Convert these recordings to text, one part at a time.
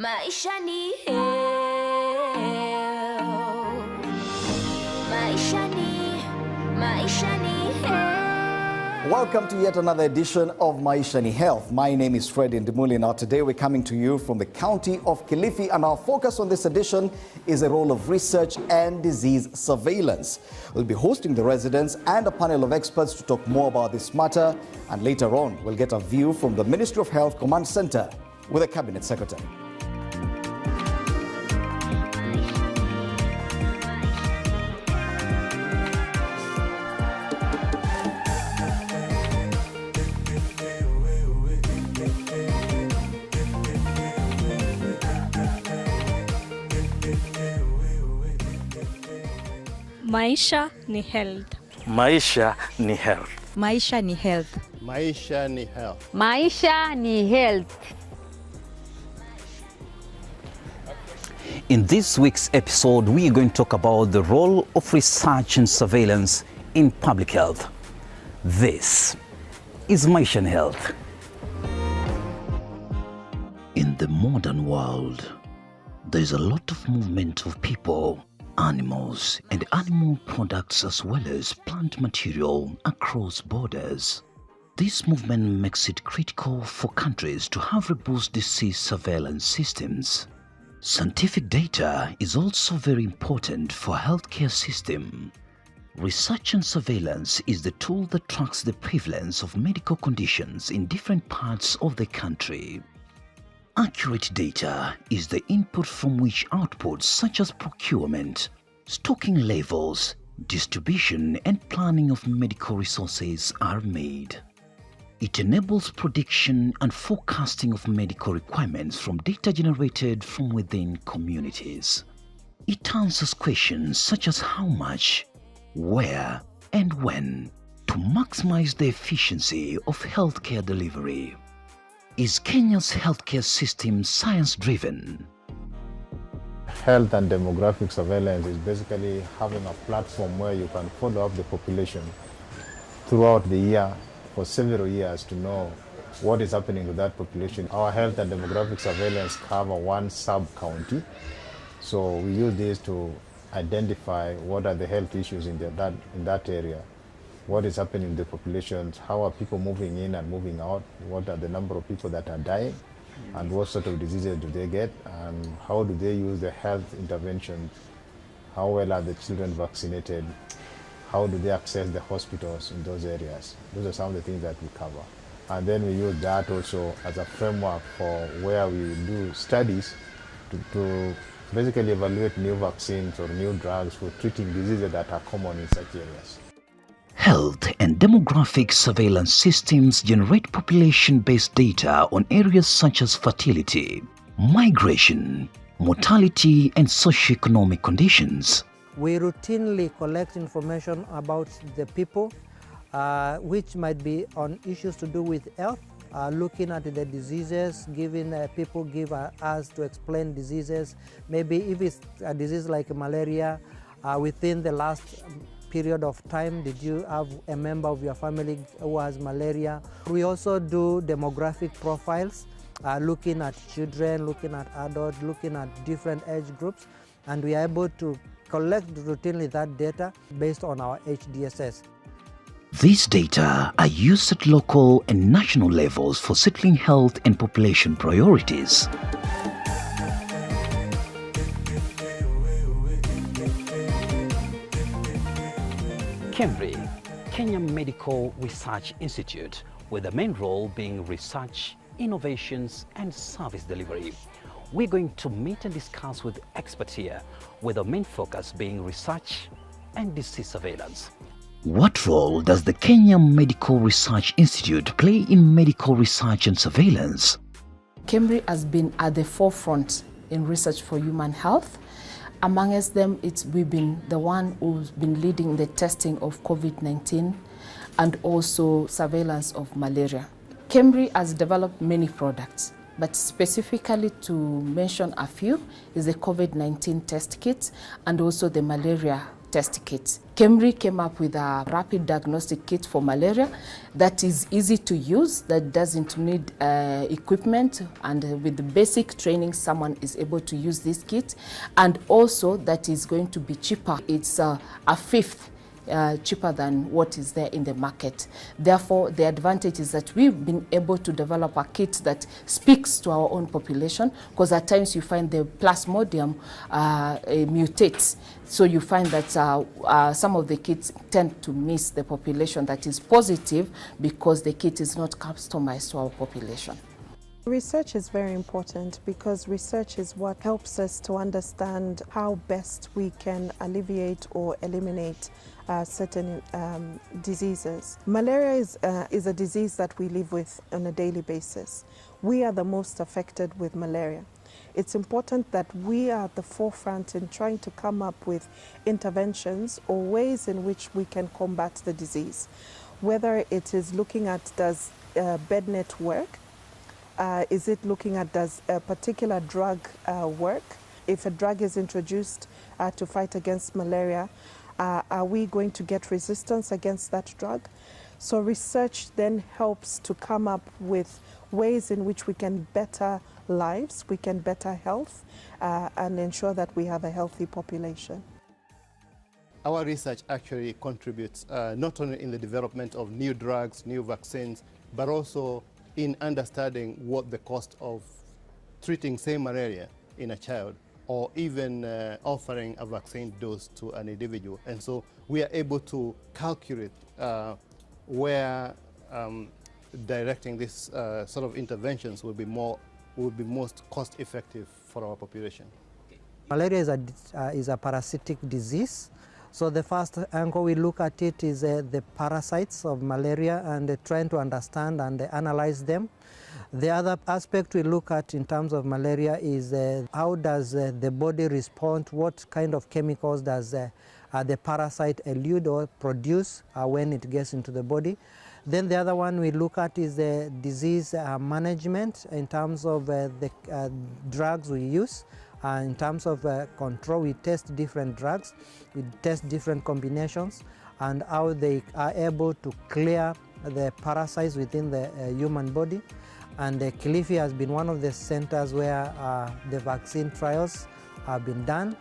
Maisha ni health. Maisha ni health. Welcome to yet another edition of Maisha ni Health. My name is Fred Ndimuli. Now today we're coming to you from the county of Kilifi, and our focus on this edition is the role of research and disease surveillance. We'll be hosting the residents and a panel of experts to talk more about this matter, and later on we'll get a view from the Ministry of Health Command Center with a Cabinet Secretary. Maisha ni health. Maisha ni health. Maisha ni health. Maisha ni health. Maisha ni health. In this week's episode, we are going to talk about the role of research and surveillance in public health. This is Maisha ni Health. In the modern world, there is a lot of movement of people, animals and animal products as well as plant material across borders. This movement makes it critical for countries to have robust disease surveillance systems. Scientific data is also very important for healthcare system. Research and surveillance is the tool that tracks the prevalence of medical conditions in different parts of the country. Accurate data is the input from which outputs such as procurement, stocking levels, distribution and planning of medical resources are made. It enables prediction and forecasting of medical requirements from data generated from within communities. It answers questions such as how much, where and when to maximize the efficiency of healthcare delivery. Is Kenya's healthcare system science-driven? Health and demographic surveillance is basically having a platform where you can follow up the population throughout the year for several years to know what is happening to that population. Our health and demographic surveillance cover one sub-county, so we use this to identify what are the health issues in that area. What is happening in the populations, how are people moving in and moving out, what are the number of people that are dying, and what sort of diseases do they get, and how do they use the health intervention, how well are the children vaccinated, how do they access the hospitals in those areas. Those are some of the things that we cover. And then we use that also as a framework for where we do studies to basically evaluate new vaccines or new drugs for treating diseases that are common in such areas. Health and demographic surveillance systems generate population-based data on areas such as fertility, migration, mortality, and socioeconomic conditions. We routinely collect information about the people, which might be on issues to do with health, looking at the diseases, giving people give us to explain diseases. Maybe if it's a disease like malaria, within the last period of time, did you have a member of your family who has malaria? We also do demographic profiles, looking at children, looking at adults, looking at different age groups, and we are able to collect routinely that data based on our HDSS. These data are used at local and national levels for settling health and population priorities. KEMRI, Kenya Medical Research Institute, with the main role being research, innovations and service delivery. We're going to meet and discuss with experts here, with the main focus being research and disease surveillance. What role does the Kenya Medical Research Institute play in medical research and surveillance? KEMRI has been at the forefront in research for human health. Amongst them, we've been the one who's been leading the testing of COVID-19 and also surveillance of malaria. KEMRI has developed many products, but specifically to mention a few is the COVID-19 test kit and also the malaria test kit. KEMRI came up with a rapid diagnostic kit for malaria that is easy to use, that doesn't need equipment, and with the basic training someone is able to use this kit, and also that is going to be cheaper. It's a fifth cheaper than what is there in the market. Therefore, the advantage is that we've been able to develop a kit that speaks to our own population, because at times you find the plasmodium mutates. So you find that some of the kits tend to miss the population that is positive because the kit is not customized to our population. Research is very important because research is what helps us to understand how best we can alleviate or eliminate certain diseases. Malaria is a disease that we live with on a daily basis. We are the most affected with malaria. It's important that we are at the forefront in trying to come up with interventions or ways in which we can combat the disease. Whether it is looking at does bed net work, is it looking at does a particular drug work? If a drug is introduced to fight against malaria, are we going to get resistance against that drug? So research then helps to come up with ways in which we can better lives, we can better health, and ensure that we have a healthy population. Our research actually contributes not only in the development of new drugs, new vaccines, but also in understanding what the cost of treating, say, malaria in a child, or even offering a vaccine dose to an individual. And so we are able to calculate where directing this sort of interventions will be most cost effective for our population. Malaria is a parasitic disease. So the first angle we look at it is the parasites of malaria and trying to understand and analyze them. The other aspect we look at in terms of malaria is how does the body respond, what kind of chemicals does the parasite elude or produce when it gets into the body. Then the other one we look at is the disease management in terms of the drugs we use. In terms of control, we test different drugs, we test different combinations, and how they are able to clear the parasites within the human body. And Kilifi has been one of the centers where the vaccine trials have been done.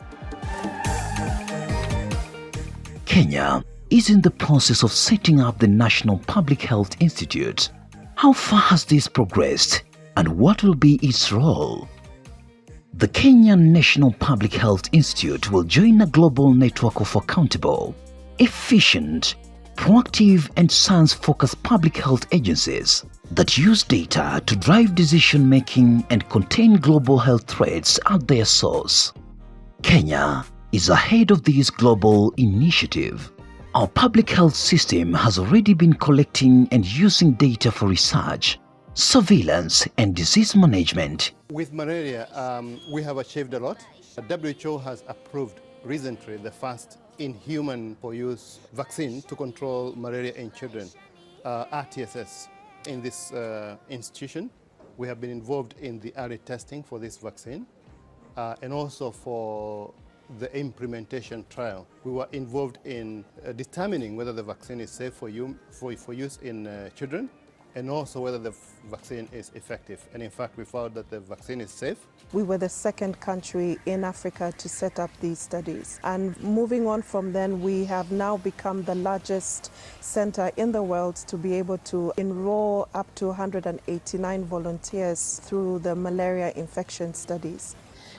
Kenya is in the process of setting up the National Public Health Institute. How far has this progressed, and what will be its role? The Kenyan National Public Health Institute will join a global network of accountable, efficient, proactive and science-focused public health agencies that use data to drive decision-making and contain global health threats at their source. Kenya is ahead of this global initiative. Our public health system has already been collecting and using data for research, surveillance and disease management. With malaria, we have achieved a lot. The WHO has approved recently the first in-human for use vaccine to control malaria in children, RTSS. In this institution, we have been involved in the early testing for this vaccine and also for the implementation trial. We were involved in determining whether the vaccine is safe for use in children, and also whether the vaccine is effective. And in fact, we found that the vaccine is safe. We were the second country in Africa to set up these studies. And moving on from then, we have now become the largest center in the world to be able to enroll up to 189 volunteers through the malaria infection studies.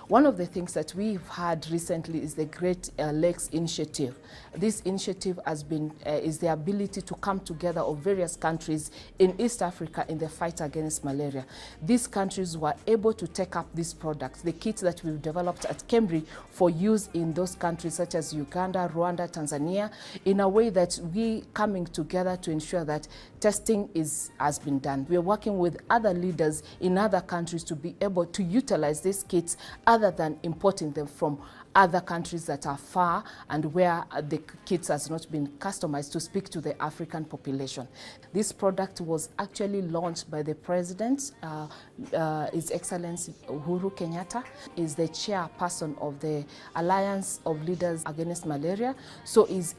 One of the things that we've had recently is the Great Lakes Initiative. This initiative has been is the ability to come together of various countries in East Africa in the fight against malaria. These countries were able to take up these products, the kits that we've developed at KEMRI, for use in those countries such as Uganda, Rwanda, Tanzania, in a way that we coming together to ensure that testing has been done. We are working with other leaders in other countries to be able to utilize these kits other rather than importing them from other countries that are far and where the kits has not been customized to speak to the African population. This product was actually launched by the President, His Excellency Uhuru Kenyatta, is the chairperson of the Alliance of Leaders Against Malaria, so is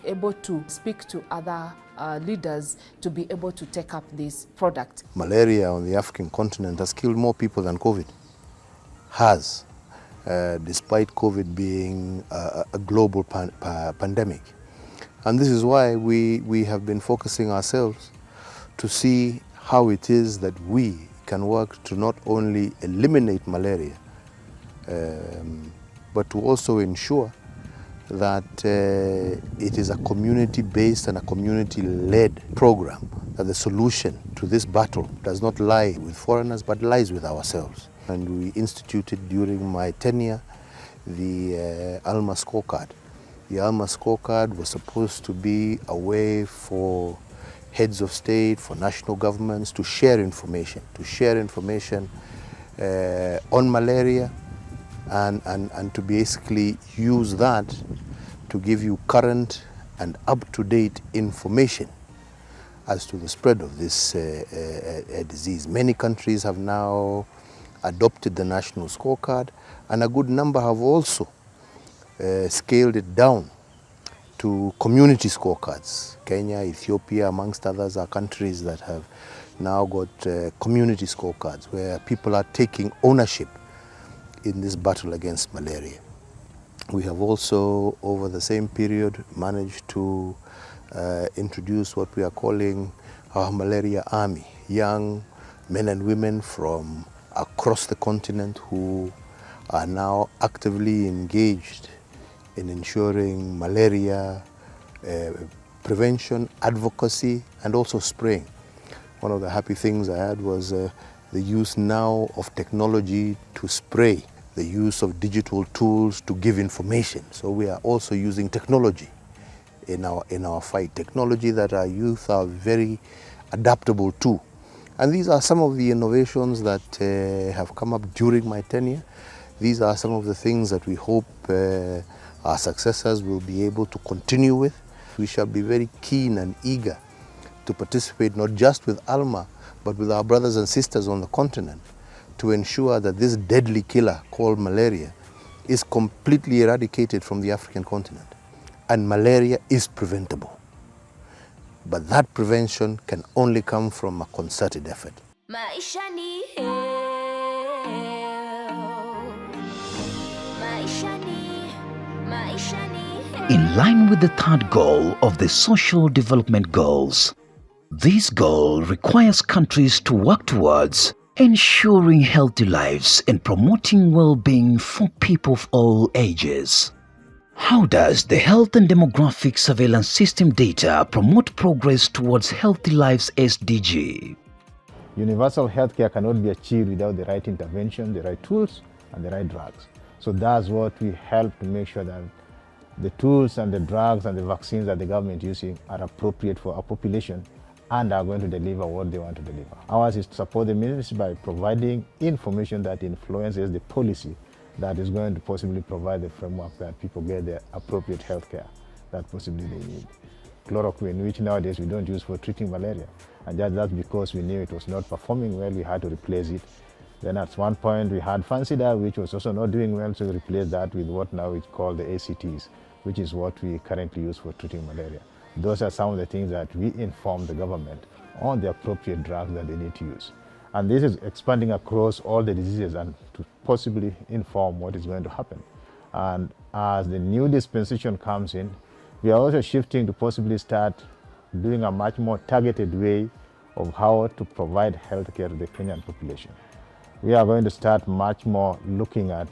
able to speak to other leaders to be able to take up this product. Malaria on the African continent has killed more people than COVID has, despite COVID being a global pandemic. And this is why we have been focusing ourselves to see how it is that we can work to not only eliminate malaria, but to also ensure that it is a community-based and a community-led program, that the solution to this battle does not lie with foreigners but lies with ourselves. And we instituted during my tenure the ALMA scorecard. The ALMA scorecard was supposed to be a way for heads of state, for national governments to share information on malaria, and to basically use that to give you current and up-to-date information as to the spread of this disease. Many countries have now adopted the national scorecard, and a good number have also scaled it down to community scorecards. Kenya, Ethiopia, amongst others, are countries that have now got community scorecards where people are taking ownership in this battle against malaria. We have also, over the same period, managed to introduce what we are calling our Malaria Army, young men and women from across the continent who are now actively engaged in ensuring malaria prevention, advocacy, and also spraying. One of the happy things I had was the use now of technology to spray, the use of digital tools to give information. So we are also using technology in our fight, technology that our youth are very adaptable to. And these are some of the innovations that have come up during my tenure. These are some of the things that we hope our successors will be able to continue with. We shall be very keen and eager to participate not just with ALMA, but with our brothers and sisters on the continent to ensure that this deadly killer called malaria is completely eradicated from the African continent. And malaria is preventable. But that prevention can only come from a concerted effort. Maisha ni health. Maisha ni health. In line with the third goal of the Social Development Goals, this goal requires countries to work towards ensuring healthy lives and promoting well-being for people of all ages. How does the Health and Demographic Surveillance System data promote progress towards Healthy Lives SDG? Universal healthcare cannot be achieved without the right intervention, the right tools, and the right drugs. So that's what we help to make sure that the tools and the drugs and the vaccines that the government is using are appropriate for our population and are going to deliver what they want to deliver. Ours is to support the ministry by providing information that influences the policy that is going to possibly provide the framework that people get the appropriate health care that possibly they need. Chloroquine, which nowadays we don't use for treating malaria, and that's because we knew it was not performing well, we had to replace it. Then at one point we had Fancida, which was also not doing well, so we replaced that with what now is called the ACTs, which is what we currently use for treating malaria. Those are some of the things that we inform the government on the appropriate drugs that they need to use. And this is expanding across all the diseases and to possibly inform what is going to happen. And as the new dispensation comes in, we are also shifting to possibly start doing a much more targeted way of how to provide healthcare to the Kenyan population. We are going to start much more looking at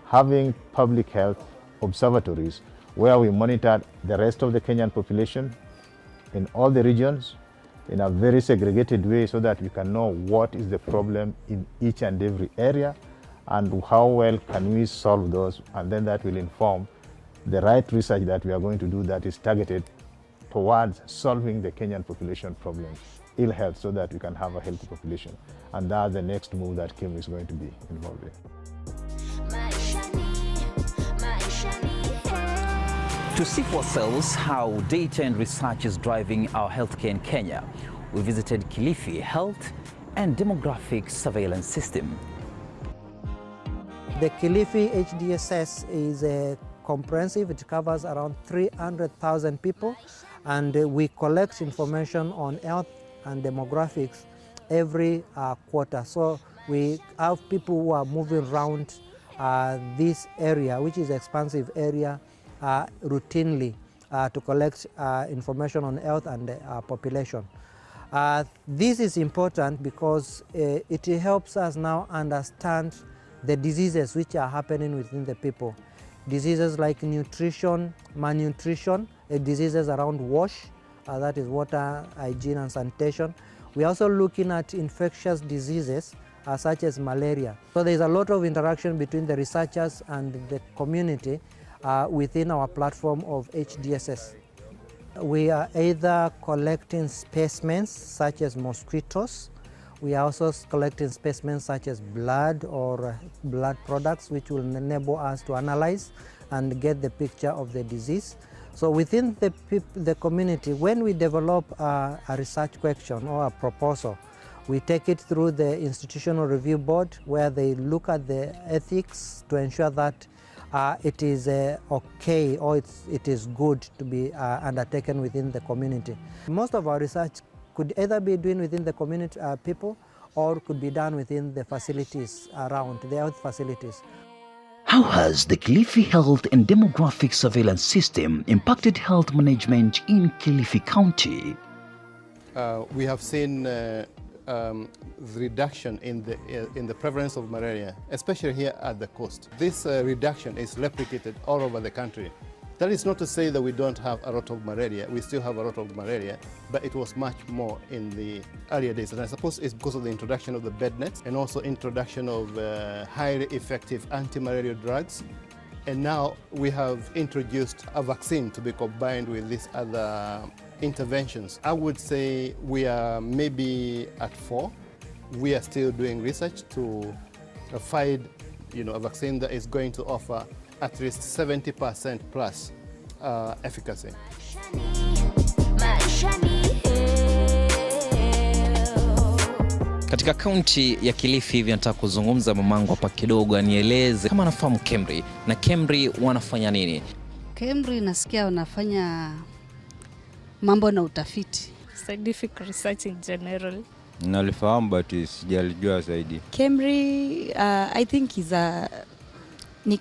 having public health observatories where we monitor the rest of the Kenyan population in all the regions in a very segregated way so that we can know what is the problem in each and every area and how well can we solve those, and then that will inform the right research that we are going to do that is targeted towards solving the Kenyan population problem, ill health, so that we can have a healthy population. And that's the next move that Kim is going to be involved in. To see for ourselves how data and research is driving our healthcare in Kenya, we visited Kilifi Health and Demographic Surveillance System. The Kilifi HDSS is comprehensive. It covers around 300,000 people, and we collect information on health and demographics every quarter. So we have people who are moving around this area, which is an expansive area, routinely to collect information on health and population. This is important because it helps us now understand the diseases which are happening within the people. Diseases like nutrition, malnutrition, diseases around wash, that is water, hygiene and sanitation. We're also looking at infectious diseases such as malaria. So there's a lot of interaction between the researchers and the community within our platform of HDSS. We are either collecting specimens such as mosquitoes. We are also collecting specimens such as blood or blood products, which will enable us to analyze and get the picture of the disease. So within the community, when we develop a research question or a proposal, we take it through the institutional review board, where they look at the ethics to ensure that it is okay, or it is good to be undertaken within the community. Most of our research could either be done within the community people, or could be done within the facilities around, the health facilities. How has the Kilifi Health and Demographic Surveillance System impacted health management in Kilifi County? We have seen the reduction in the prevalence of malaria, especially here at the coast. This reduction is replicated all over the country. That is not to say that we don't have a lot of malaria. We still have a lot of malaria, but it was much more in the earlier days. And I suppose it's because of the introduction of the bed nets and also introduction of highly effective anti-malaria drugs. And now we have introduced a vaccine to be combined with these other interventions. I would say we are maybe at 4. We are still doing research to find a vaccine that is going to offer at least 70% plus efficacy. Katika kaunti ya Kilifi hivi nataka kuzungumza mamangu hapa kidogo anieleze kama anafahamu KEMRI na KEMRI wanafanya nini? KEMRI nasikia wanafanya mambo na utafiti. Scientific research in general. Nalifahamu but sijalijua zaidi. KEMRI I think is a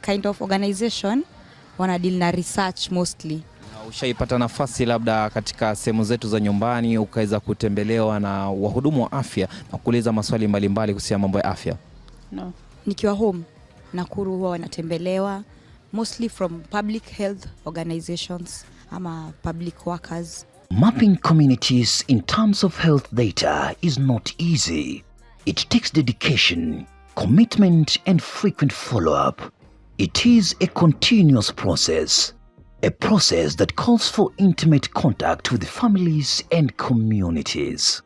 kind of organization wanadeal na research mostly. Ushaipata nafasi labda katika sehemu zetu za nyumbani ukaweza kutembelewa na wahudumu wa afya na kuuliza maswali mbalimbali kuhusu mambo ya afya? No. Nikiwa home Nakuru huwa wanatembelewa mostly from public health organizations ama public workers. Mapping communities in terms of health data is not easy. It takes dedication, commitment and frequent follow-up. It is a continuous process. A process that calls for intimate contact with families and communities.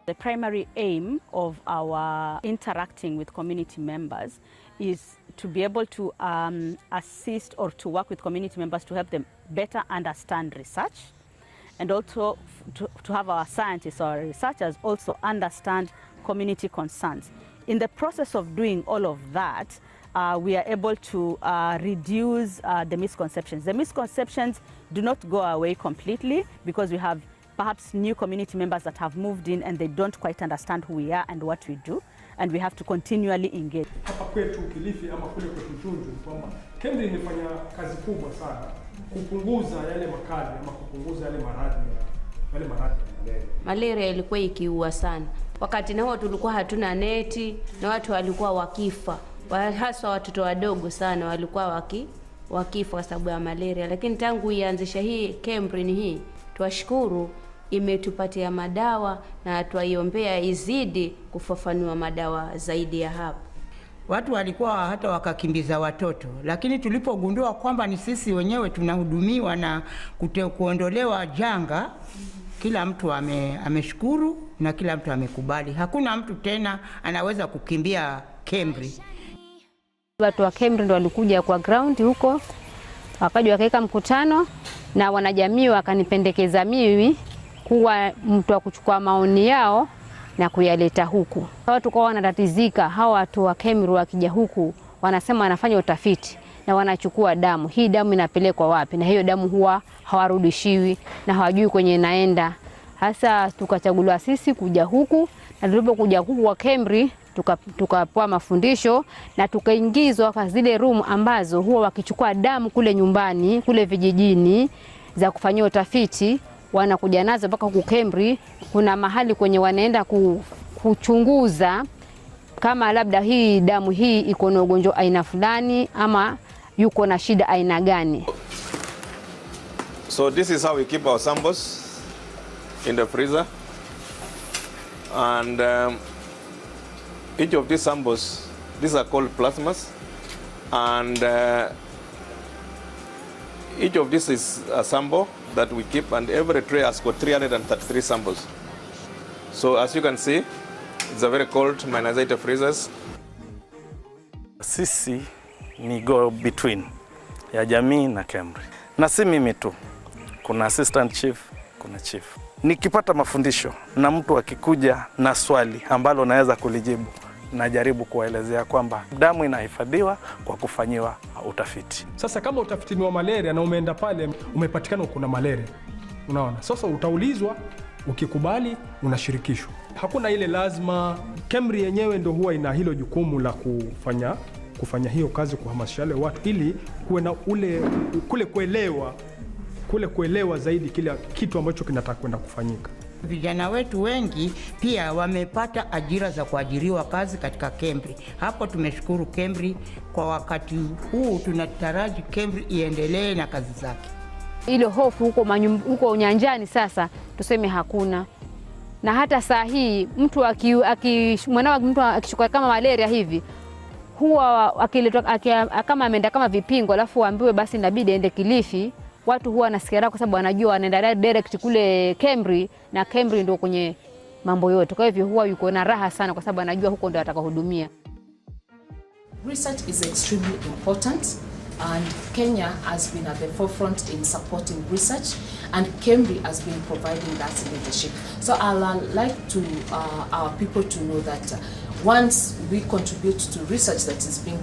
The primary aim of our interacting with community members is to be able to assist or to work with community members to help them better understand research, and also to have our scientists or researchers also understand community concerns. In the process of doing all of that, we are able to reduce the misconceptions. The misconceptions do not go away completely because we have perhaps new community members that have moved in and they don't quite understand who we are and what we do, and we have to continually engage. Hapa kwetu Kilifi ama kule kwetu Tundu kwamba KEMRI imefanya kazi kubwa sana kupunguza yale makali ama kupunguza yale maradhi ya malaria. Malaria ilikuwa ikiua sana. Wakati nao tulikuwa hatuna neti na watu walikuwa wakifa. Hasa watoto wadogo sana walikuwa wakifa kwa sababu ya malaria, lakini tangu ianzisha hii KEMRI hii, tuwashukuru, imetupatia madawa na tuaiombea izidi kufafanua madawa zaidi ya hapo. Watu walikuwa hata wakakimbiza watoto, lakini tulipogundua kwamba ni sisi wenyewe tunahudumiwa na kuondolewa janga, kila mtu ameshukuru na kila mtu amekubali. Hakuna mtu tena anaweza kukimbia KEMRI. Watu wa KEMRI ndio walikuja kwa ground huko Wakaja wakaika mkutano na wanajamii wakanipendekeza mimi kuwa mtu wa kuchukua maoni yao na kuyaleta huku. Watu kwa wanatatizika, hawa watu wa KEMRI wakija huku wanasema wanafanya utafiti na wanachukua damu. Hii damu inapelekwa wapi? Na hiyo damu huwa hawarudishiwi na hawajui kwenye inaenda. Hasa tukachaguliwa sisi kuja huku, na tulipokuja huku kwa KEMRI tukapewa mafundisho na tukaingizwa kwa zile room ambazo huwa wakichukua damu kule nyumbani, kule vijijini za kufanyia utafiti, wanakuja nazo mpaka huku KEMRI. Kuna mahali kwenye wanaenda kuchunguza kama labda hii damu hii iko na ugonjwa aina fulani ama yuko na shida aina gani. So this is how we keep our samples in the freezer, and each of these samples, these are called plasmas, and each of this is a sample that we keep, and every tray has got 333 samples. So as you can see, it's a very cold minus freezers. Sisi ni go between ya jamii na KEMRI. Na si mimi tu, kuna assistant chief, kuna chief. Nikipata mafundisho na mtu akikuja na swali ambalo naweza kulijibu, najaribu kuwaelezea kwamba damu inahifadhiwa kwa kufanyiwa utafiti. Sasa kama utafiti ni wa malaria na umeenda pale umepatikana kuna malaria, unaona, sasa utaulizwa, ukikubali unashirikishwa. Hakuna ile lazima. KEMRI yenyewe ndio huwa ina hilo jukumu la kufanya hiyo kazi, kuhamasisha wale watu ili kuwe na kule kuelewa zaidi kile kitu ambacho kinataka kwenda kufanyika. Vijana wetu wengi pia wamepata ajira za kuajiriwa kazi katika KEMRI. Hapo tumeshukuru KEMRI. Kwa wakati huu tunataraji KEMRI iendelee na kazi zake. Ile hofu huko nyanjani sasa tuseme hakuna. Na hata saa hii mtu mtu akishuka kama malaria hivi huwa akiletwa kama ameenda kama vipingo alafu ambiwe basi inabidi aende Kilifi, watu huwa nasikia raha kwa sababu wanajua wanaenda direct kule KEMRI na KEMRI ndio kwenye mambo yote. Kwa hivyo huwa yuko na raha sana kwa sababu anajua huko ndio atakaohudumia. Research is extremely important, and Kenya has been at the forefront in supporting research, and KEMRI has been providing that leadership. So I'd like to our people to know that once we contribute to research that is being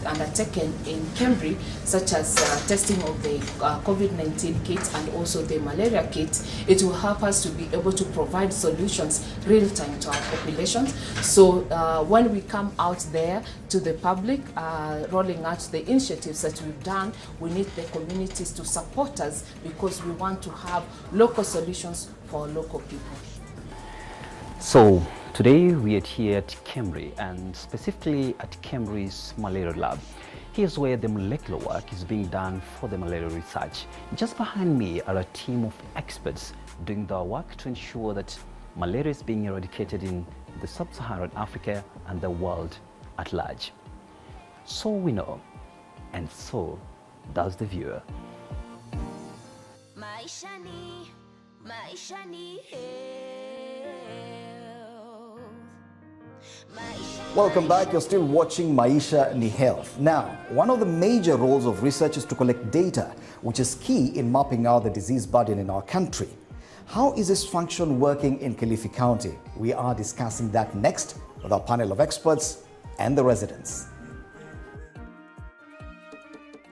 undertaken in KEMRI, such as testing of the COVID-19 kit and also the malaria kit, it will help us to be able to provide solutions real time to our populations. So when we come out there to the public, rolling out the initiatives that we've done, we need the communities to support us because we want to have local solutions for local people. So today we are here at KEMRI, and specifically at KEMRI's Malaria Lab. Here's where the molecular work is being done for the malaria research. Just behind me are a team of experts doing their work to ensure that malaria is being eradicated in the sub-Saharan Africa and the world at large. So we know, and so does the viewer. Welcome back. You're still watching Maisha ni Health. Now, one of the major roles of research is to collect data, which is key in mapping out the disease burden in our country. How is this function working in Kilifi County? We are discussing that next with our panel of experts and the residents.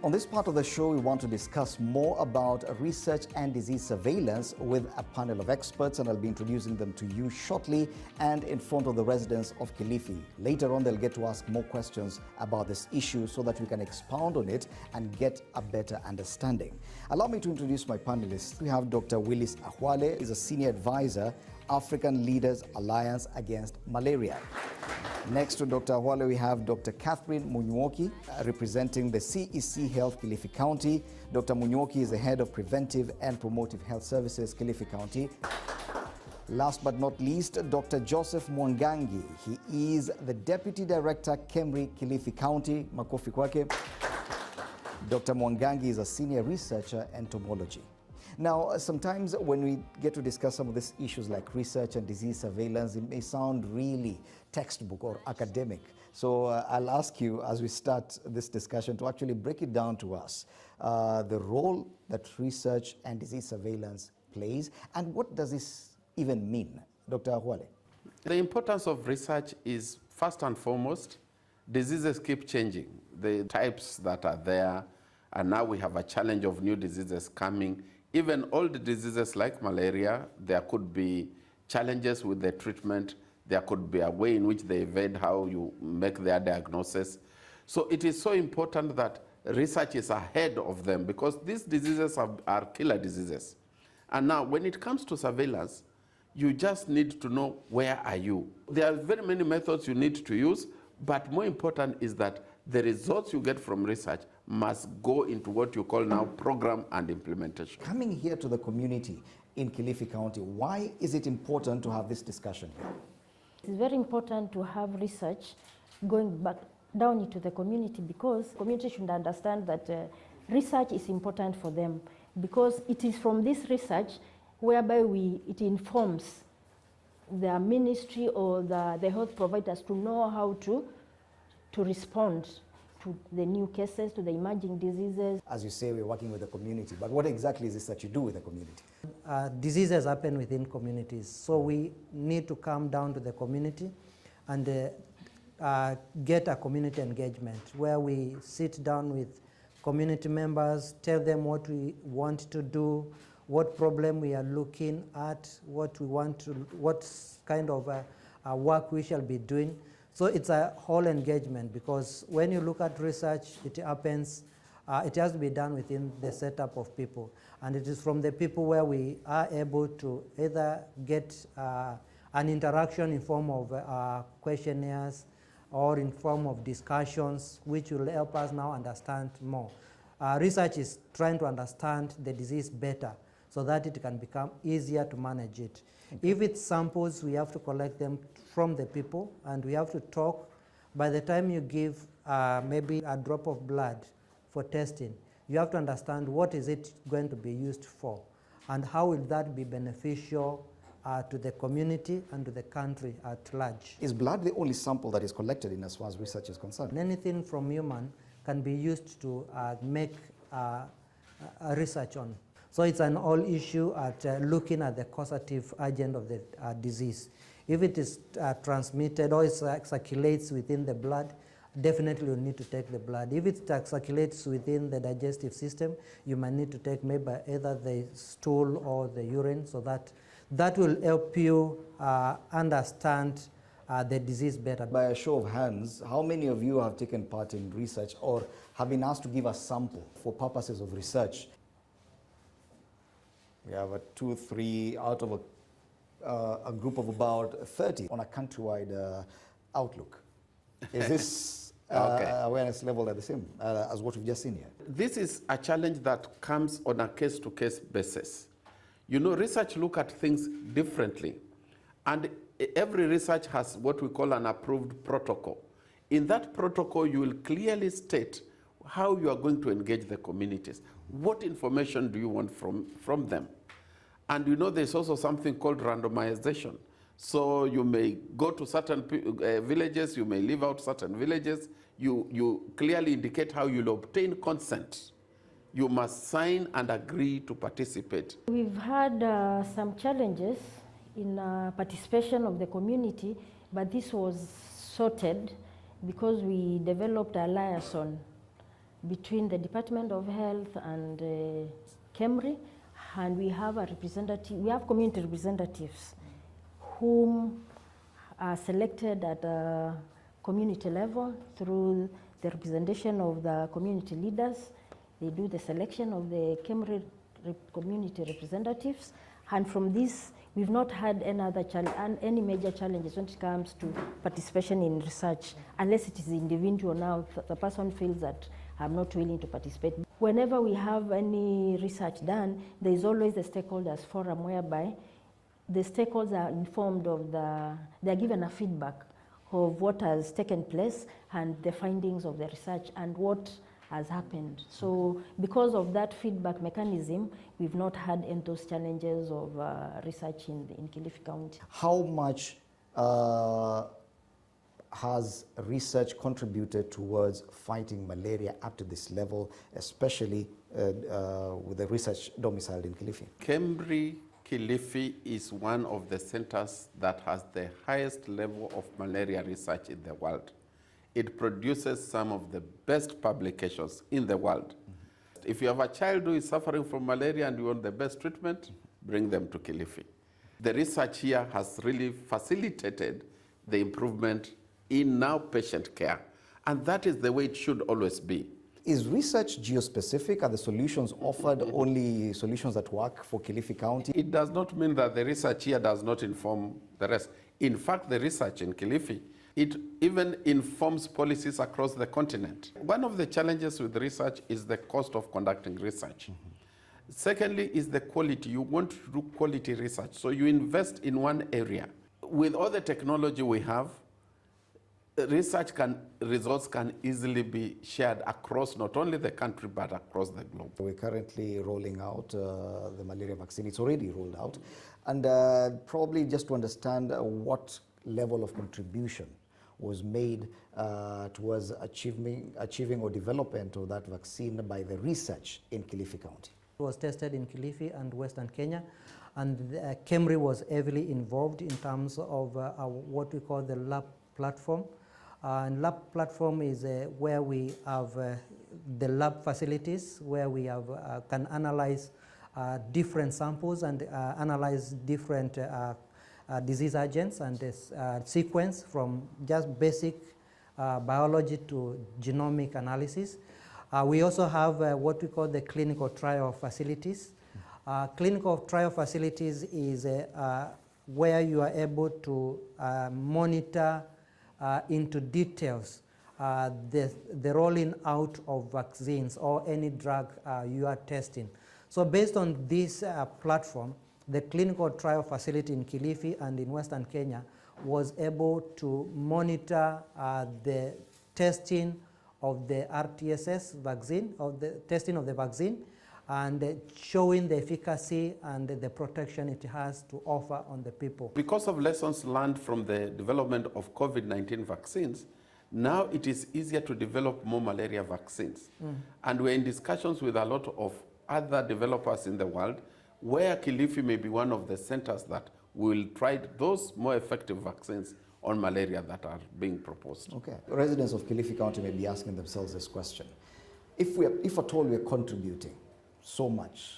On this part of the show, we want to discuss more about research and disease surveillance with a panel of experts, and I'll be introducing them to you shortly and in front of the residents of Kilifi. Later on, they'll get to ask more questions about this issue so that we can expound on it and get a better understanding. Allow me to introduce my panelists. We have Dr. Willis Ahwale, is a senior advisor, African Leaders Alliance Against Malaria. Next to Dr. Ahwale, we have Dr. Catherine Munywoki, representing the CEC Health Kilifi County. Dr. Munywoki is the head of Preventive and Promotive Health Services, Kilifi County. Last but not least, Dr. Joseph Mwangangi. He is the Deputy Director, KEMRI, Kilifi County. Makofi kwake. Dr. Mwangangi is a senior researcher in entomology. Now, sometimes when we get to discuss some of these issues like research and disease surveillance, it may sound really textbook or academic. So I'll ask you, as we start this discussion, to actually break it down to us, the role that research and disease surveillance plays, and what does this even mean? Dr. Ahwale. The importance of research is, first and foremost, diseases keep changing. The types that are there, and now we have a challenge of new diseases coming. Even old diseases like malaria, there could be challenges with the treatment. There could be a way in which they evade how you make their diagnosis. So it is so important that research is ahead of them, because these diseases are killer diseases. And now when it comes to surveillance, you just need to know where are you. There are very many methods you need to use, but more important is that the results you get from research must go into what you call now program and implementation. Coming here to the community in Kilifi County, why is it important to have this discussion here? It's very important to have research going back down into the community, because community should understand that research is important for them, because it is from this research whereby it informs the ministry or the health providers to know how to respond to the new cases, to the emerging diseases. As you say, we're working with the community, but what exactly is this that you do with the community? Diseases happen within communities, so we need to come down to the community and get a community engagement where we sit down with community members, tell them what we want to do, what problem we are looking at, what kind of work we shall be doing. So it's a whole engagement, because when you look at research, it happens, it has to be done within the setup of people. And it is from the people where we are able to either get an interaction in form of questionnaires or in form of discussions, which will help us now understand more. Research is trying to understand the disease better, so that it can become easier to manage it. Okay. If it's samples, we have to collect them from the people, and we have to talk. By the time you give maybe a drop of blood for testing, you have to understand what is it going to be used for, and how will that be beneficial to the community and to the country at large. Is blood the only sample that is collected in as far as research is concerned? Anything from human can be used to make research on. So it's an all issue at looking at the causative agent of the disease. If it is transmitted or it circulates within the blood, definitely you need to take the blood. If it circulates within the digestive system, you might need to take maybe either the stool or the urine, so that will help you understand the disease better. By a show of hands, how many of you have taken part in research or have been asked to give a sample for purposes of research? We have a 2, 3 out of a group of about 30 on a countrywide outlook. Is this awareness level at the same as what we've just seen here? This is a challenge that comes on a case-to-case basis. You know, research look at things differently, and every research has what we call an approved protocol. In that protocol, you will clearly state how you are going to engage the communities. What information do you want from them? And you know, there's also something called randomization. So you may go to certain villages, you may leave out certain villages. You clearly indicate how you'll obtain consent. You must sign and agree to participate. We've had some challenges in participation of the community, but this was sorted because we developed a liaison between the Department of Health and KEMRI, and we have a representative. We have community representatives whom are selected at a community level through the representation of the community leaders. They do the selection of the KEMRI community representatives, and from this, we've not had any major challenges when it comes to participation in research, unless it is individual. Now the person feels that I'm not willing to participate. Whenever we have any research done, there is always the stakeholders forum whereby the stakeholders are informed of they're given a feedback of what has taken place and the findings of the research and what has happened. So because of that feedback mechanism, we've not had those challenges of research in Kilifi County. How much has research contributed towards fighting malaria up to this level, especially with the research domiciled in Kilifi? Kilifi is one of the centers that has the highest level of malaria research in the world. It produces some of the best publications in the world. If you have a child who is suffering from malaria and you want the best treatment, bring them to Kilifi. The research here has really facilitated the improvement in now patient care. And that is the way it should always be. Is research geospecific? Are the solutions offered only solutions that work for Kilifi County? It does not mean that the research here does not inform the rest. In fact, the research in Kilifi, it even informs policies across the continent. One of the challenges with research is the cost of conducting research. Secondly is the quality. You want to do quality research, so you invest in one area. With all the technology we have, results can easily be shared across not only the country but across the globe. We're currently rolling out the malaria vaccine. It's already rolled out. And probably just to understand what level of contribution was made towards achieving or development of that vaccine by the research in Kilifi County. It was tested in Kilifi and Western Kenya, and KEMRI was heavily involved in terms of what we call the lab platform. And lab platform is where we have the lab facilities where we have can analyze different samples and analyze different disease agents and sequence from just basic biology to genomic analysis. We also have what we call the clinical trial facilities. Clinical trial facilities is where you are able to monitor into details the rolling out of vaccines or any drug you are testing. So based on this platform, the clinical trial facility in Kilifi and in Western Kenya was able to monitor the testing of the RTSS vaccine, of the testing of the vaccine, and showing the efficacy and the protection it has to offer on the people. Because of lessons learned from the development of COVID-19 vaccines, now it is easier to develop more malaria vaccines. And we're in discussions with a lot of other developers in the world, where Kilifi may be one of the centers that will try those more effective vaccines on malaria that are being proposed. Okay. Residents of Kilifi County may be asking themselves this question. If at all we're contributing so much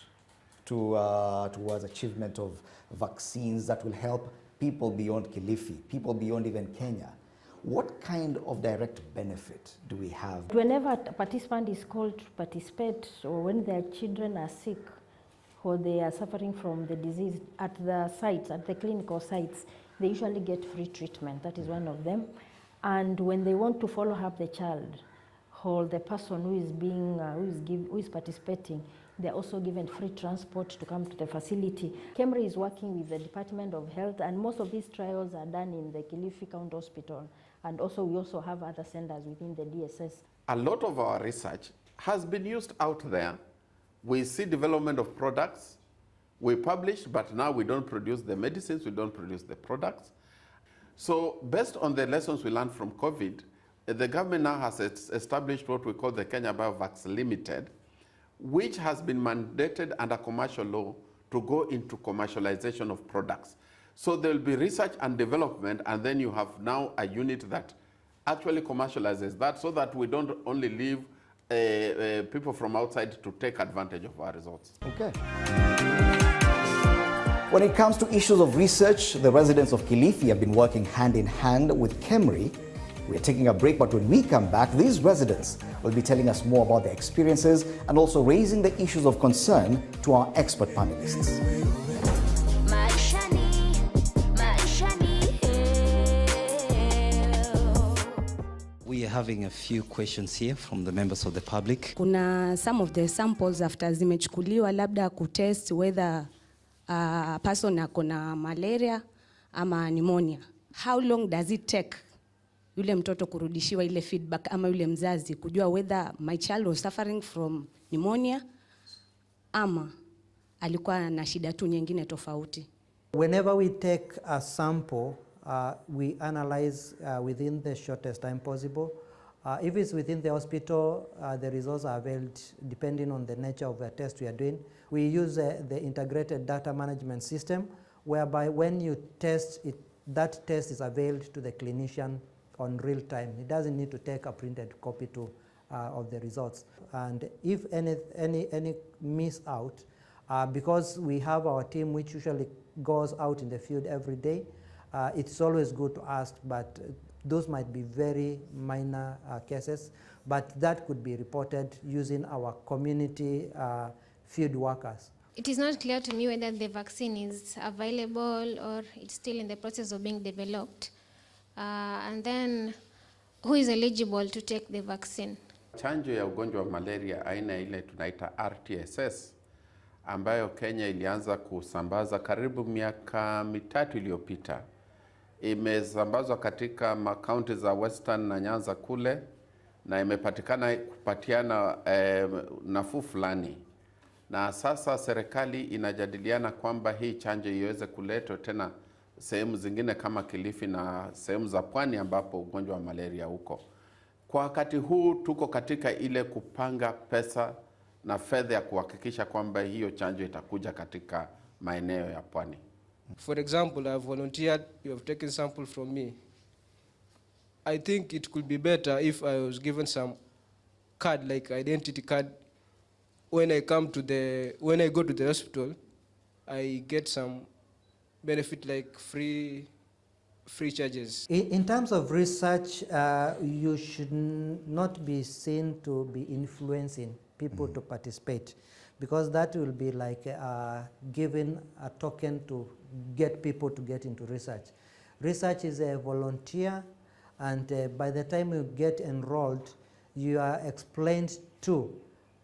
towards achievement of vaccines that will help people beyond Kilifi, people beyond even Kenya, what kind of direct benefit do we have? Whenever a participant is called to participate, or when their children are sick or they are suffering from the disease at the sites, at the clinical sites, they usually get free treatment. That is one of them. And when they want to follow up the child or the person who is participating, they're also given free transport to come to the facility. KEMRI is working with the Department of Health, and most of these trials are done in the Kilifi County Hospital. And also we also have other centers within the DSS. A lot of our research has been used out there. We see development of products. We publish, but now we don't produce the medicines, we don't produce the products. So based on the lessons we learned from COVID, the government now has established what we call the Kenya Biovax Limited, which has been mandated under commercial law to go into commercialization of products. So there will be research and development, and then you have now a unit that actually commercializes that, so that we don't only leave people from outside to take advantage of our results. Okay. When it comes to issues of research, the residents of Kilifi have been working hand in hand with KEMRI. We're taking a break, but when we come back, these residents will be telling us more about their experiences and also raising the issues of concern to our expert panelists. We are having a few questions here from the members of the public. Kuna some of the samples after zimechukuliwa labda kutest whether a person akona malaria ama pneumonia. How long does it take yule mtoto kurudishiwa ile feedback ama yule mzazi kujua whether my child was suffering from pneumonia ama alikuwa na shida tu nyingine tofauti. Whenever we take a sample, we analyze within the shortest time possible. If it's within the hospital, the results are availed depending on the nature of the test we are doing. We use the integrated data management system, whereby when you test it, that test is availed to the clinician on real time. It doesn't need to take a printed copy of the results. And if any miss out, because we have our team which usually goes out in the field every day, it's always good to ask, but those might be very minor cases, but that could be reported using our community field workers. It is not clear to me whether the vaccine is available or it's still in the process of being developed. And then, who is eligible to take the vaccine? Chanjo ya ugonjwa wa malaria aina ile tunaita RTSS ambayo Kenya ilianza kusambaza karibu miaka 3 iliyopita. Imesambazwa katika makaunti za Western na Nyanza kule, na imepatikana kupatiana nafuu fulani. Na sasa serikali inajadiliana kwamba hii chanjo iweze kuletwa tena sehemu zingine kama Kilifi na sehemu za pwani ambapo ugonjwa wa malaria uko. Kwa wakati huu tuko katika ile kupanga pesa na fedha ya kuhakikisha kwamba hiyo chanjo itakuja katika maeneo ya pwani. For example, I have volunteered, you have taken sample from me. I think it could be better if I was given some card, like identity card. When I go to the hospital, I get some benefit like free charges. In terms of research, you should not be seen to be influencing people to participate, because that will be like giving a token to get people to get into research. Research is a volunteer, and by the time you get enrolled, you are explained to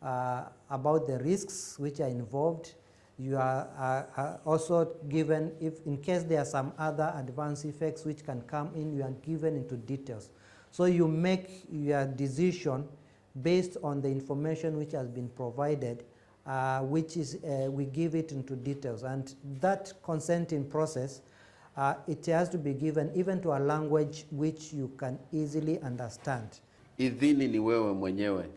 about the risks which are involved. You are also given, if in case there are some other adverse effects which can come in, you are given into details. So you make your decision based on the information which has been provided, which is, we give it into details. And that consenting process, it has to be given even to a language which you can easily understand. Idhini ni wewe mwenyewe,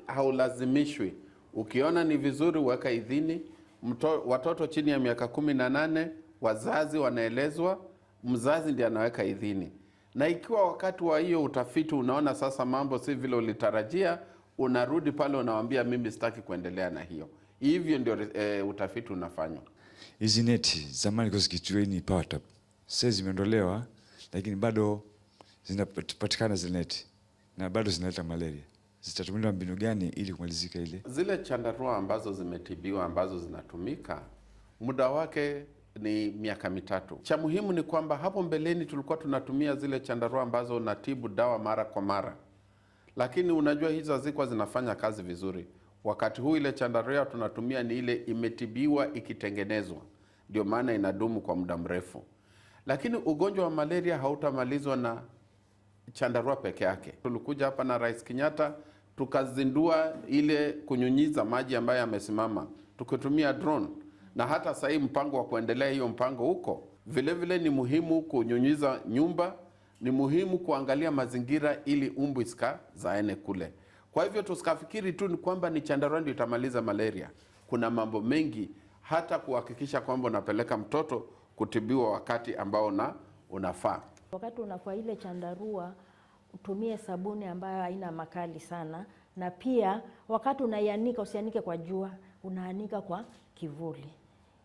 haulazimishwi. Ukiona ni vizuri weka idhini. Watoto chini ya miaka 18, wazazi wanaelezwa, mzazi ndiye anaweka idhini. Na ikiwa wakati wa hiyo utafiti unaona sasa mambo si vile ulitarajia, unarudi pale unawaambia mimi sitaki kuendelea na hiyo. Hivyo ndio utafiti unafanywa. Hizi neti zamani kwa zikitueni power tap, sasa zimeondolewa, lakini bado zinapatikana zile neti na bado zinaleta malaria. Zitatumiwa mbinu gani ili kumalizika ile? Zile chandarua ambazo zimetibiwa ambazo zinatumika, muda wake ni miaka 3. Cha muhimu ni kwamba hapo mbeleni tulikuwa tunatumia zile chandarua ambazo unatibu dawa mara kwa mara. Lakini unajua hizo hazikuwa zinafanya kazi vizuri. Wakati huu ile chandarua tunatumia ni ile imetibiwa ikitengenezwa. Ndio maana inadumu kwa muda mrefu. Lakini ugonjwa wa malaria hautamalizwa na chandarua peke yake. Tulikuja hapa na Rais Kenyatta tukazindua ile kunyunyiza maji ambayo yamesimama tukitumia drone, na hata sasa mpango wa kuendelea hiyo mpango huko. Vile vile ni muhimu kunyunyiza nyumba, ni muhimu kuangalia mazingira ili umbu zaene kule. Kwa hivyo tusikafikiri tu ni kwamba ni chandarua ndio itamaliza malaria. Kuna mambo mengi, hata kuhakikisha kwamba unapeleka mtoto kutibiwa wakati ambao unafaa. Wakati unafua ile chandarua, utumie sabuni ambayo haina makali sana, na pia wakati unaianika usianike kwa jua, unaanika kwa kivuli.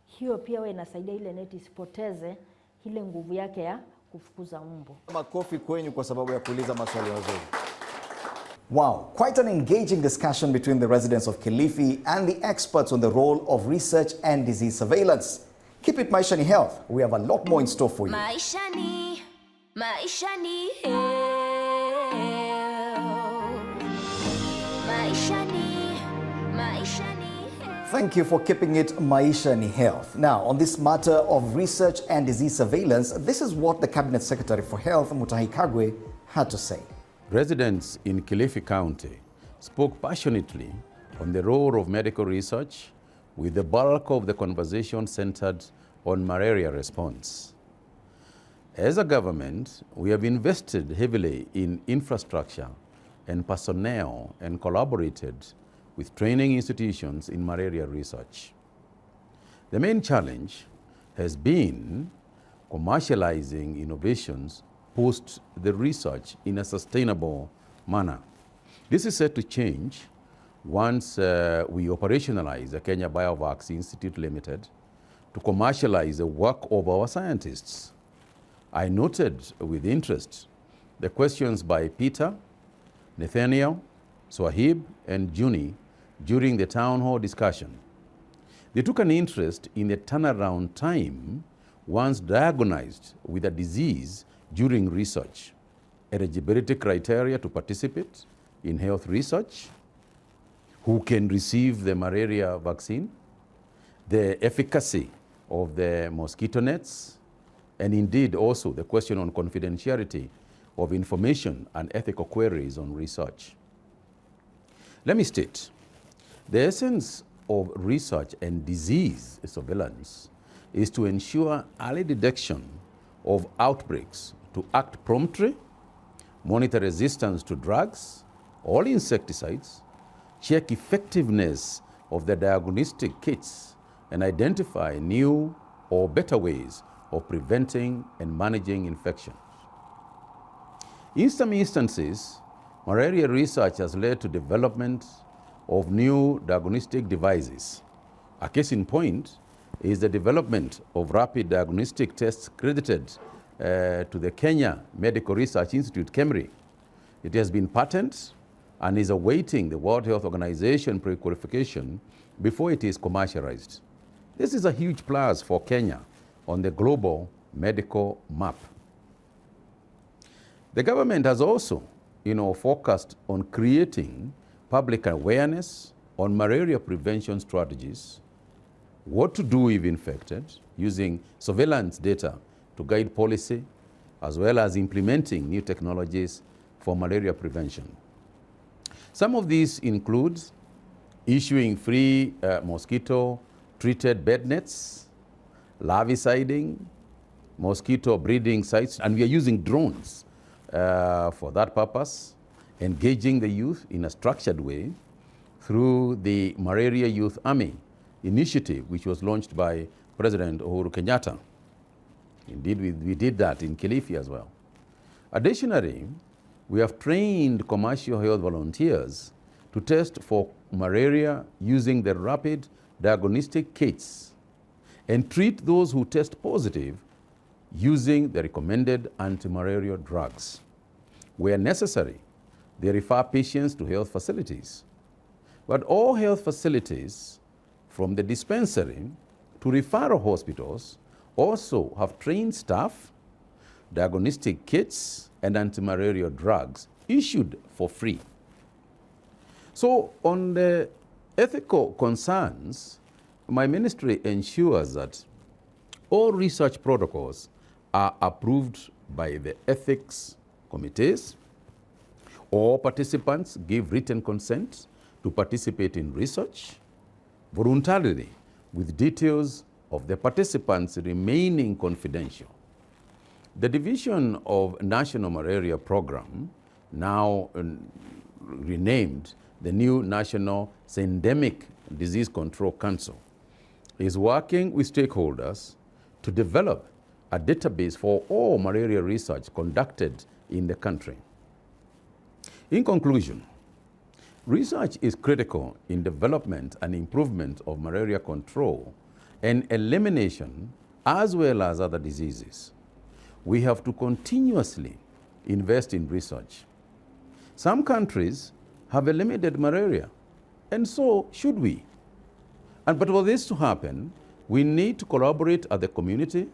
Hiyo pia wewe inasaidia ile neti isipoteze ile nguvu yake ya kufukuza mbu. Makofi kwenyu kwa sababu ya kuuliza maswali mazuri. Wow, quite an engaging discussion between the residents of Kilifi and the experts on the role of research and disease surveillance. Keep it Maishani Health. We have a lot more in store for you. Maishani Health. Maishani Health. Thank you for keeping it Maishani Health. Now, on this matter of research and disease surveillance, this is what the Cabinet Secretary for Health, Mutahi Kagwe, had to say. Residents in Kilifi County spoke passionately on the role of medical research, with the bulk of the conversation centered on malaria response. As a government, we have invested heavily in infrastructure and personnel and collaborated with training institutions in malaria research. The main challenge has been commercializing innovations post the research in a sustainable manner. This is set to change once we operationalize the Kenya Vaccine Institute Limited to commercialize the work of our scientists. I noted with interest the questions by Peter, Nathaniel, Swahib, and Juni during the town hall discussion. They took an interest in the turnaround time once diagnosed with a disease during research, eligibility criteria to participate in health research, who can receive the malaria vaccine, the efficacy of the mosquito nets, and indeed also the question on confidentiality of information and ethical queries on research. Let me state, the essence of research and disease surveillance is to ensure early detection of outbreaks, to act promptly, monitor resistance to drugs or insecticides, check effectiveness of the diagnostic kits, and identify new or better ways of preventing and managing infections. In some instances, malaria research has led to development of new diagnostic devices. A case in point is the development of rapid diagnostic tests credited to the Kenya Medical Research Institute, KEMRI. It has been patented and is awaiting the World Health Organization pre-qualification before it is commercialized. This is a huge plus for Kenya on the global medical map. The government has also, focused on creating public awareness on malaria prevention strategies, what to do if infected, using surveillance data to guide policy, as well as implementing new technologies for malaria prevention. Some of these include issuing free mosquito-treated bed nets, larviciding, mosquito breeding sites, and we are using drones for that purpose, engaging the youth in a structured way through the Malaria Youth Army initiative, which was launched by President Uhuru Kenyatta. Indeed, we did that in Kilifi as well. Additionally, we have trained commercial health volunteers to test for malaria using the rapid diagnostic kits and treat those who test positive using the recommended anti-malaria drugs. Where necessary, they refer patients to health facilities. But all health facilities, from the dispensary to referral hospitals, also have trained staff, diagnostic kits, and anti-malaria drugs issued for free. So on the ethical concerns, my ministry ensures that all research protocols are approved by the ethics committees. All participants give written consent to participate in research voluntarily, with details of the participants remaining confidential. The Division of National Malaria Program, now renamed the new National Syndemic Disease Control Council, is working with stakeholders to develop a database for all malaria research conducted in the country. In conclusion, research is critical in development and improvement of malaria control and elimination, as well as other diseases. We have to continuously invest in research. Some countries have eliminated malaria, and so should we. But for this to happen, we need to collaborate as a community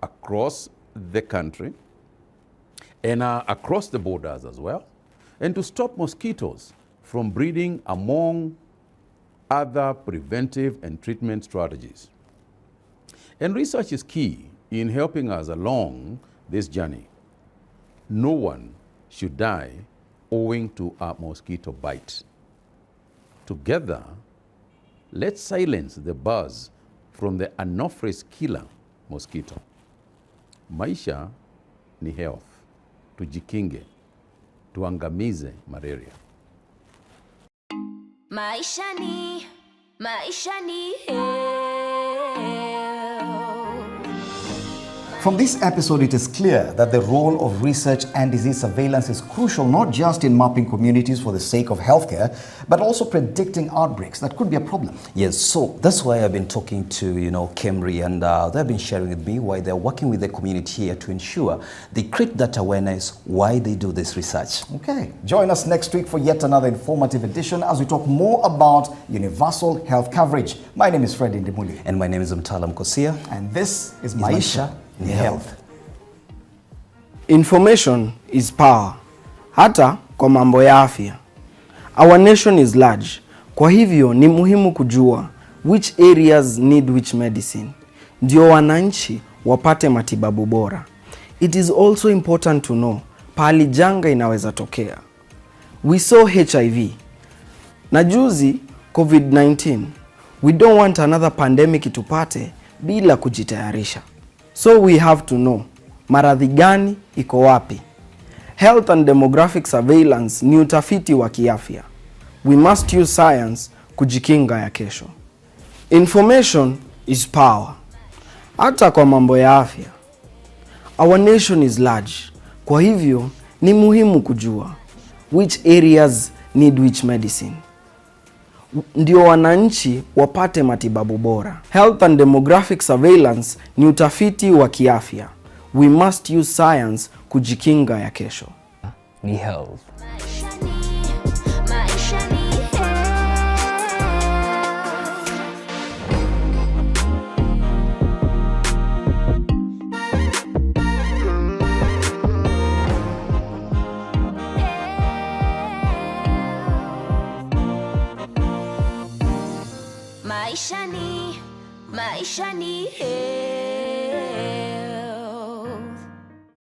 across the country and across the borders as well, and to stop mosquitoes from breeding, among other preventive and treatment strategies. And research is key in helping us along this journey. No one should die owing to a mosquito bite. Together, let's silence the buzz from the Anopheles killer mosquito. Maisha ni health. Tujikinge, tuangamize malaria. Maisha ni health. From this episode, it is clear that the role of research and disease surveillance is crucial, not just in mapping communities for the sake of healthcare, but also predicting outbreaks that could be a problem. Yes, so that's why I've been talking to, KEMRI, and they've been sharing with me why they're working with the community here to ensure they create that awareness why they do this research. Okay, join us next week for yet another informative edition as we talk more about universal health coverage. My name is Fred Ndimuli. And my name is Untitled Chapter. And this is Maisha ni Health. Information is power, hata kwa mambo ya afya. Our nation is large, kwa hivyo ni muhimu kujua which areas need which medicine, ndio wananchi wapate matibabu bora. It is also important to know pahali janga inaweza tokea. We saw HIV na juzi COVID-19. We don't want another pandemic itupate bila kujitayarisha. So we have to know maradhi gani iko wapi. Health and demographic surveillance ni utafiti wa kiafya. We must use science kujikinga ya kesho. Information is power, hata kwa mambo ya afya. Our nation is large, kwa hivyo ni muhimu kujua which areas need which medicine, ndio wananchi wapate matibabu bora. Health and demographic surveillance ni utafiti wa kiafya. We must use science kujikinga ya kesho. Ni health. Maisha ni health.